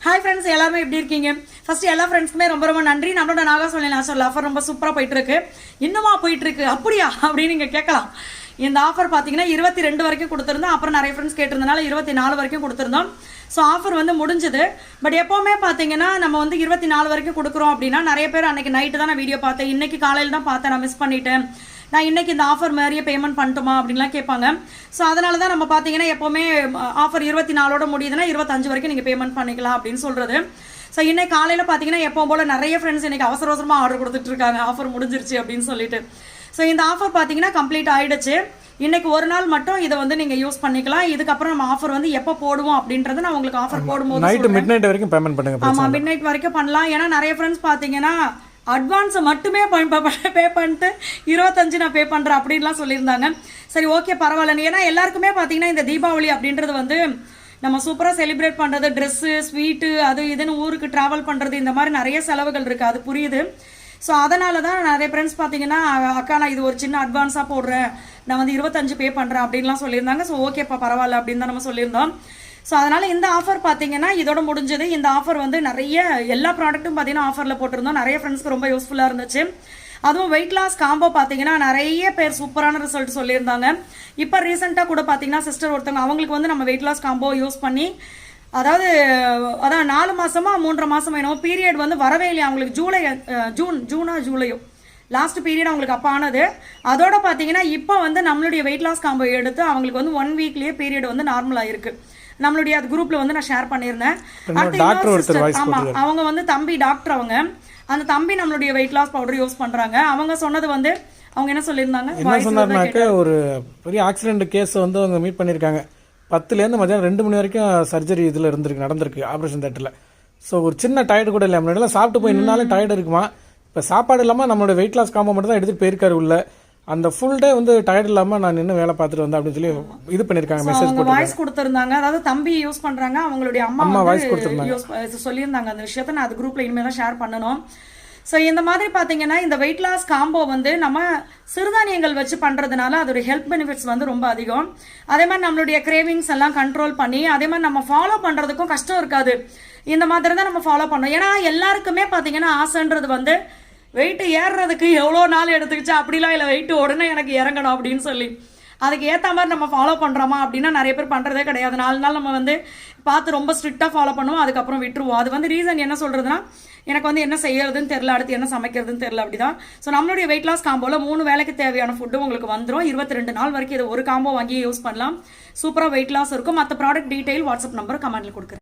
Hi friends, எல்லாருமே எப்படி இருக்கீங்க? ஃபர்ஸ்ட் எல்லா ஃப்ரெண்ட்ஸ்க்குமே ரொம்ப ரொம்ப நன்றி. நம்மளோட நாகாசோலை நேச்சுரல் ஆஃபர் ரொம்ப சூப்பராக போயிட்டு இருக்கு. இன்னுமா போயிட்டு இருக்கு அப்படியா அப்படின்னு நீங்கள் கேட்கலாம். இந்த ஆஃபர் பார்த்தீங்கன்னா 22 வரைக்கும் கொடுத்துருந்தோம். அப்புறம் நிறைய ஃப்ரெண்ட்ஸ் கேட்டிருந்தனால 24 வரைக்கும் கொடுத்துருந்தோம். ஸோ ஆஃபர் வந்து முடிஞ்சுது. பட் எப்போவுமே பார்த்தீங்கன்னா நம்ம வந்து 24 வரைக்கும் கொடுக்குறோம் அப்படின்னா நிறைய பேர் அன்னைக்கு நைட்டு தான் நான் வீடியோ பார்த்தேன், இன்னைக்கு காலையில் தான் பார்த்தேன், நான் மிஸ் பண்ணிட்டேன், நான் இன்னைக்கு இந்த ஆஃபர் மாதிரியே பேமெண்ட் பண்ணட்டுமா அப்படின்லாம் கேட்பாங்க. ஸோ அதனால தான் நம்ம பார்த்தீங்கன்னா எப்போவுமே ஆஃபர் 24ஓட முடியுதுன்னா 25 வரைக்கும் நீங்கள் பேமெண்ட் பண்ணிக்கலாம் அப்படின்னு சொல்கிறது. ஸோ இன்னைக்கு காலையில் பார்த்தீங்கன்னா எப்போ போல் நிறைய ஃப்ரெண்ட்ஸ் இன்னைக்கு அவசர அவசரமாக ஆர்டர் கொடுத்துட்டு இருக்காங்க, ஆஃபர் முடிஞ்சிருச்சு அப்படின்னு சொல்லிட்டு. ஸோ இந்த ஆஃபர் பார்த்தீங்கன்னா கம்ப்ளீட் ஆயிடுச்சு. இன்னைக்கு ஒரு நாள் மட்டும் இதை வந்து நீங்க யூஸ் பண்ணிக்கலாம். இதுக்கப்புறம் நம்ம ஆஃபர் வந்து எப்போ போடுவோம் அப்படின்றத நான் உங்களுக்கு ஆஃபர் போடும்போது நைட் மிட்நைட் வரைக்கும் பேமெண்ட் பண்ணுங்க. ஆமா, மிட்நைட் வரைக்கும் பண்ணலாம். ஏன்னா நிறைய ஃப்ரெண்ட்ஸ் பார்த்தீங்கன்னா அட்வான்ஸை மட்டுமே பே பண்ணிட்டு 25 நான் பே பண்ணுறேன் அப்படின்லாம் சொல்லியிருந்தாங்க. சரி, ஓகே, பரவாயில்ல. ஏன்னா எல்லாருக்குமே பார்த்தீங்கன்னா இந்த தீபாவளி அப்படின்றது வந்து நம்ம சூப்பராக செலிப்ரேட் பண்ணுறது, ட்ரெஸ்ஸு, ஸ்வீட்டு, அது இதுன்னு ஊருக்கு ட்ராவல் பண்ணுறது, இந்த மாதிரி நிறைய செலவுகள் இருக்குது, அது புரியுது. ஸோ அதனால தான் நிறைய ஃப்ரெண்ட்ஸ் பார்த்தீங்கன்னா அக்கா நான் இது ஒரு சின்ன அட்வான்ஸாக போடுறேன், நான் வந்து 25 பே பண்ணுறேன் அப்படின்லாம் சொல்லியிருந்தாங்க. ஸோ ஓகேப்பா பரவாயில்ல அப்படின்னு தான் நம்ம சொல்லியிருந்தோம். ஸோ அதனால் இந்த ஆஃபர் பார்த்தீங்கன்னா இதோட முடிஞ்சது. இந்த ஆஃபர் வந்து நிறைய எல்லா ப்ராடக்ட்டும் பார்த்தீங்கன்னா ஆஃபரில் போட்டிருந்தோம். நிறைய ஃப்ரெண்ட்ஸ்க்கு ரொம்ப யூஸ்ஃபுல்லாக இருந்துச்சு. அதுவும் வெயிட் லாஸ் காம்போ பார்த்தீங்கன்னா நிறைய பேர் சூப்பரான ரிசல்ட் சொல்லியிருந்தாங்க. இப்போ ரீசெண்டாக கூட பார்த்தீங்கன்னா சிஸ்டர் ஒருத்தவங்க, அவங்களுக்கு வந்து நம்ம வெயிட் லாஸ் காம்போ யூஸ் பண்ணி அதாவது 4 மாசமா 3.5 மாசமா என்னவோ பீரியட் வந்து வரவே இல்லையா அவங்களுக்கு. ஜூலையோ லாஸ்ட் பீரியட் அவங்களுக்கு அப்போ ஆனது. அதோட பார்த்தீங்கன்னா இப்போ வந்து நம்மளுடைய வெயிட் லாஸ் காம்போ எடுத்து அவங்களுக்கு வந்து 1 வீக்லேயே பீரியட் வந்து நார்மலாக இருக்கு. நம்மளுடைய அது குரூப்ல வந்து நான் ஷேர் பண்ணியிருந்தேன். ஆமா, அவங்க வந்து தம்பி டாக்டர், அவங்க அந்த தம்பி நம்மளுடைய வெயிட் லாஸ் பவுடர் யூஸ் பண்றாங்க. அவங்க சொன்னது வந்து அவங்க என்ன சொல்லியிருந்தாங்க, ஒரு பெரிய ஆக்சிடென்ட் கேஸ் வந்து அவங்க மீட் பண்ணியிருக்காங்க. 10லேருந்து மதியானம் 2 மணி வரைக்கும் சர்ஜரி இதில் நடந்திருக்கு ஆப்ரேஷன் தேட்டரில். ஸோ ஒரு சின்ன டயர்டு கூட இல்லை. முன்னாடிலாம் சாப்பிட்டு போய் நின்னாலே டயர்டு இருக்குமா. இப்போ சாப்பாடு இல்லாமல் நம்மளோட வெயிட் லாஸ் காம்போ மட்டும் தான் எடுத்துகிட்டு போயிருக்காரு உள்ள. அந்த ஃபுல் டே வந்து டயர்ட் இல்லாமல் நான் நின்று வேலை பார்த்துட்டு வந்தேன் அப்படின்னு சொல்லி இது பண்ணியிருக்காங்க, மெசேஜ் போட்டு வாய்ஸ் கொடுத்துருந்தாங்க. அதாவது தம்பி யூஸ் பண்ணுறாங்க, அவங்களுடைய அம்மா வாய்ஸ் கொடுத்துருந்தாங்க, சொல்லியிருந்தாங்க அந்த விஷயத்த. நான் அது குரூப்பில் இனிமேல் தான் ஷேர் பண்ணணும். ஸோ இந்த மாதிரி பார்த்தீங்கன்னா இந்த வெயிட் லாஸ் காம்போ வந்து நம்ம சிறுதானியங்கள் வச்சு பண்ணுறதுனால அதோட ஹெல்த் பெனிஃபிட்ஸ் வந்து ரொம்ப அதிகம். அதே மாதிரி நம்மளுடைய கிரேவிங்ஸ் எல்லாம் கண்ட்ரோல் பண்ணி அதே மாதிரி நம்ம ஃபாலோ பண்ணுறதுக்கும் கஷ்டம் இருக்காது. இந்த மாதிரி தான் நம்ம ஃபாலோ பண்ணோம். ஏன்னா எல்லாருக்குமே பார்த்தீங்கன்னா ஆசைன்றது வந்து வெயிட் ஏறுறதுக்கு எவ்வளோ நாள் எடுத்துக்கிச்சு அப்படிலாம் இல்லை, வெயிட் உடனே எனக்கு இறங்கணும் அப்படின்னு சொல்லி அதுக்கு ஏற்ற மாதிரி நம்ம ஃபாலோ பண்ணுறோமா அப்படின்னா நிறைய பேர் பண்ணுறதே கிடையாது. 4 நாள் நம்ம வந்து பார்த்து ரொம்ப ஸ்ட்ரிக்டாக ஃபாலோ பண்ணுவோம், அதுக்கப்புறம் விட்டுருவோம். அது வந்து ரீசன் என்ன சொல்கிறதுனா, எனக்கு வந்து என்ன செய்யறதுன்னு தெரில, அடுத்து என்ன சமைக்கிறதுன்னு தெரில, அப்படிதான். ஸோ நம்மளுடைய வெயிட் லாஸ் காம்போவில் 3 வேலைக்கு தேவையான ஃபுட்டு உங்களுக்கு வந்துடும். 22 நாள் வரைக்கும் இது ஒரு காம்போ வாங்கி யூஸ் பண்ணலாம். சூப்பராக வெயிட் லாஸ் இருக்கும். மற்ற ப்ராடக்ட் டீட்டெயில் வாட்ஸ்அப் நம்பர் கமெண்ட்டில் கொடுக்குறேன்.